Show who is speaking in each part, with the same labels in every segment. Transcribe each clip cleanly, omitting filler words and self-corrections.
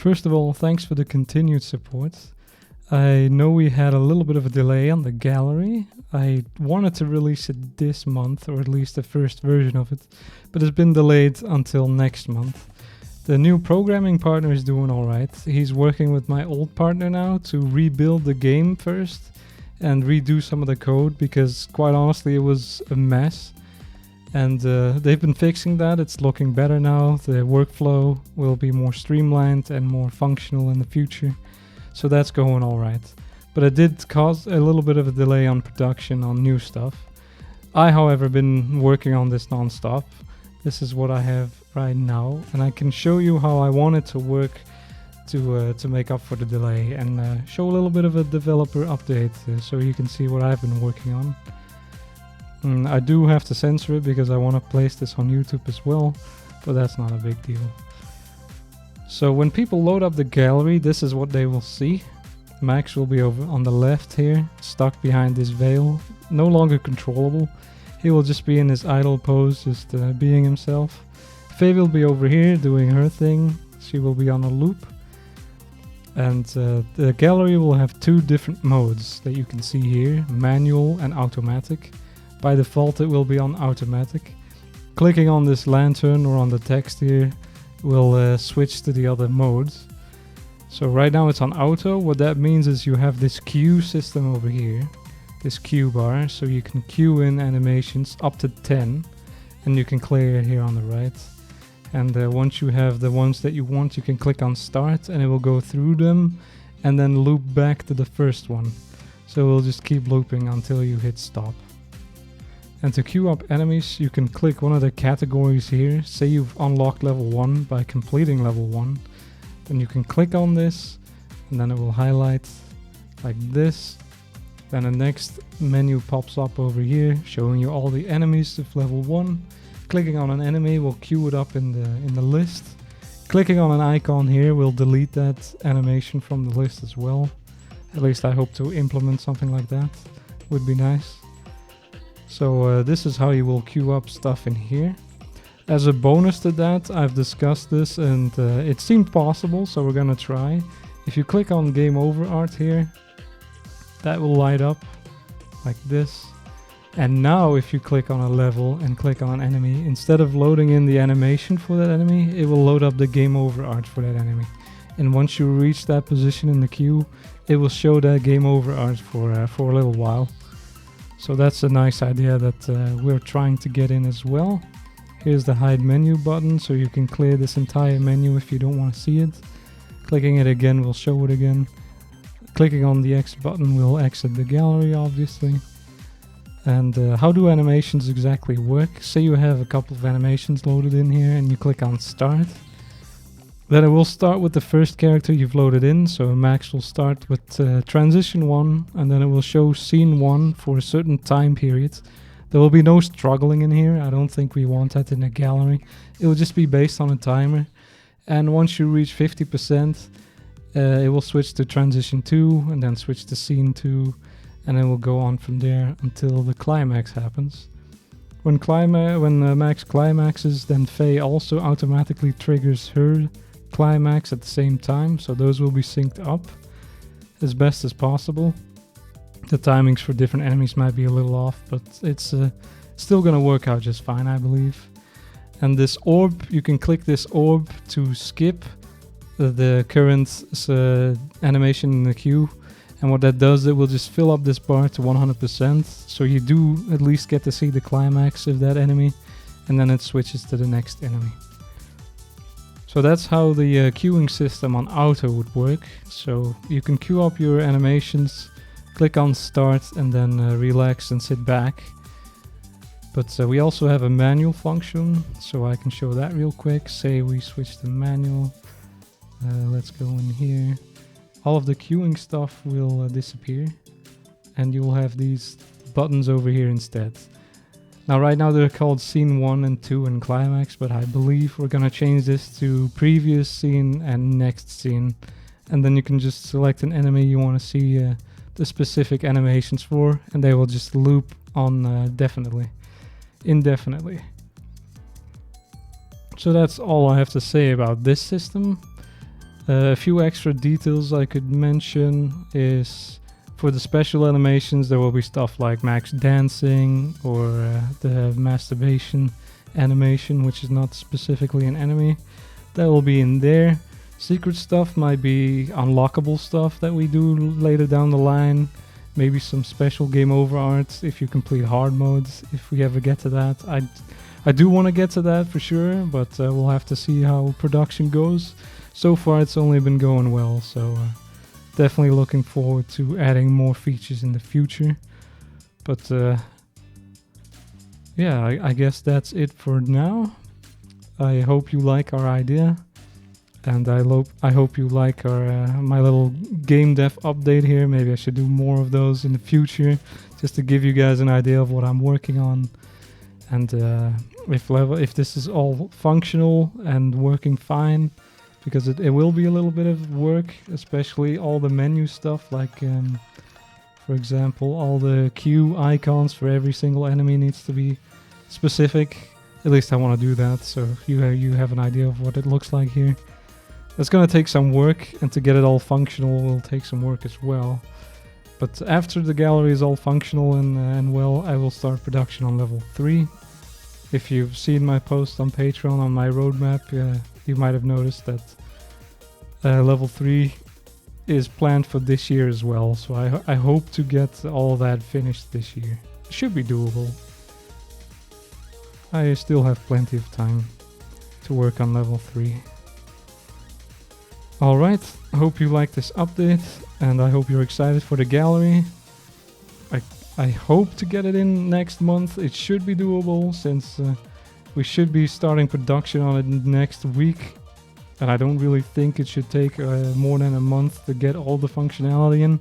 Speaker 1: First of all, thanks for the continued support. I know we had a little bit of a delay on the gallery. I wanted to release it this month, or at least the first version of it, but it's been delayed until next month. The new programming partner is doing alright. He's working with my old partner now to rebuild the game first and redo some of the code, because quite honestly it was a mess. And they've been fixing that. It's looking better now. The workflow will be more streamlined and more functional in the future. So that's going alright. But it did cause a little bit of a delay on production on new stuff. I, however, been working on this non-stop. This is what I have right now, and I can show you how I want it to work to make up for the delay, and show a little bit of a developer update so you can see what I've been working on. I do have to censor it because I want to place this on YouTube as well, but that's not a big deal. So when people load up the gallery, this is what they will see. Max will be over on the left here, stuck behind this veil, no longer controllable. He will just be in his idle pose, just being himself. Faye will be over here doing her thing. She will be on a loop. And the gallery will have two different modes that you can see here, manual and automatic. By default it will be on automatic. Clicking on this lantern or on the text here will switch to the other modes. So right now it's on auto. What that means is you have this queue system over here, this queue bar, so you can queue in animations up to 10, and you can clear it here on the right. And once you have the ones that you want, you can click on start and it will go through them and then loop back to the first one. So it will just keep looping until you hit stop. And to queue up enemies, you can click one of the categories here. Say you've unlocked level 1 by completing level 1. Then you can click on this and then it will highlight like this. Then the next menu pops up over here, showing you all the enemies of level 1. Clicking on an enemy will queue it up in the list. Clicking on an icon here will delete that animation from the list as well. At least I hope to implement something like that. Would be nice. So this is how you will queue up stuff in here. As a bonus to that, I've discussed this and it seemed possible, so we're gonna try. If you click on game over art here, that will light up like this. And now if you click on a level and click on an enemy, instead of loading in the animation for that enemy, it will load up the game over art for that enemy. And once you reach that position in the queue, it will show that game over art for a little while. So that's a nice idea that we're trying to get in as well. Here's the hide menu button, so you can clear this entire menu if you don't want to see it. Clicking it again will show it again. Clicking on the X button will exit the gallery, obviously. And how do animations exactly work? Say you have a couple of animations loaded in here and you click on start. Then it will start with the first character you've loaded in, so Max will start with transition 1, and then it will show scene 1 for a certain time period. There will be no struggling in here. I don't think we want that in a gallery. It will just be based on a timer. And once you reach 50%, it will switch to transition 2, and then switch to scene 2, and it will go on from there until the climax happens. When Max climaxes, then Faye also automatically triggers her climax at the same time, so those will be synced up as best as possible. The timings for different enemies might be a little off, but it's still gonna work out just fine, I believe. And this orb, you can click this orb to skip the current animation in the queue, and what that does, it will just fill up this bar to 100%, so you do at least get to see the climax of that enemy, and then it switches to the next enemy. So that's how the queuing system on auto would work. So you can queue up your animations, click on start, and then relax and sit back. But we also have a manual function, so I can show that real quick. Say we switch to manual. Let's go in here. All of the queuing stuff will disappear, and you will have these buttons over here instead. Now right now they're called scene 1 and 2 and climax, but I believe we're gonna change this to previous scene and next scene. And then you can just select an enemy you want to see the specific animations for, and they will just loop on indefinitely. So that's all I have to say about this system. A few extra details I could mention is for the special animations there will be stuff like Max dancing or the masturbation animation, which is not specifically an enemy. That will be in there. Secret stuff might be unlockable stuff that we do later down the line. Maybe some special game over art if you complete hard modes, if we ever get to that. I do want to get to that for sure, but we'll have to see how production goes. So far it's only been going well, so definitely looking forward to adding more features in the future. But yeah, I guess that's it for now. I hope you like our idea, and I hope you like our my little game dev update here. Maybe I should do more of those in the future, just to give you guys an idea of what I'm working on. And if this is all functional and working fine, because it will be a little bit of work, especially all the menu stuff, like for example, all the queue icons for every single enemy needs to be specific. At least I want to do that, so you have an idea of what it looks like here. It's going to take some work, and to get it all functional will take some work as well. But after the gallery is all functional and well, I will start production on level 3. If you've seen my post on Patreon on my roadmap, you might have noticed that level 3 is planned for this year as well. So I hope to get all that finished this year. It should be doable. I still have plenty of time to work on level 3. Alright, I hope you like this update, and I hope you're excited for the gallery. I hope to get it in next month. It should be doable, since we should be starting production on it next week. And I don't really think it should take more than a month to get all the functionality in.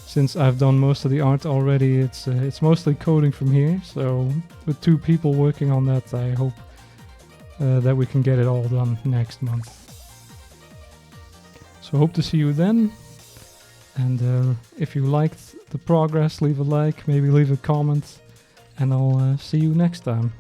Speaker 1: Since I've done most of the art already, it's mostly coding from here. So with 2 people working on that, I hope that we can get it all done next month. So hope to see you then. And if you liked the progress, leave a like, maybe leave a comment, and I'll see you next time.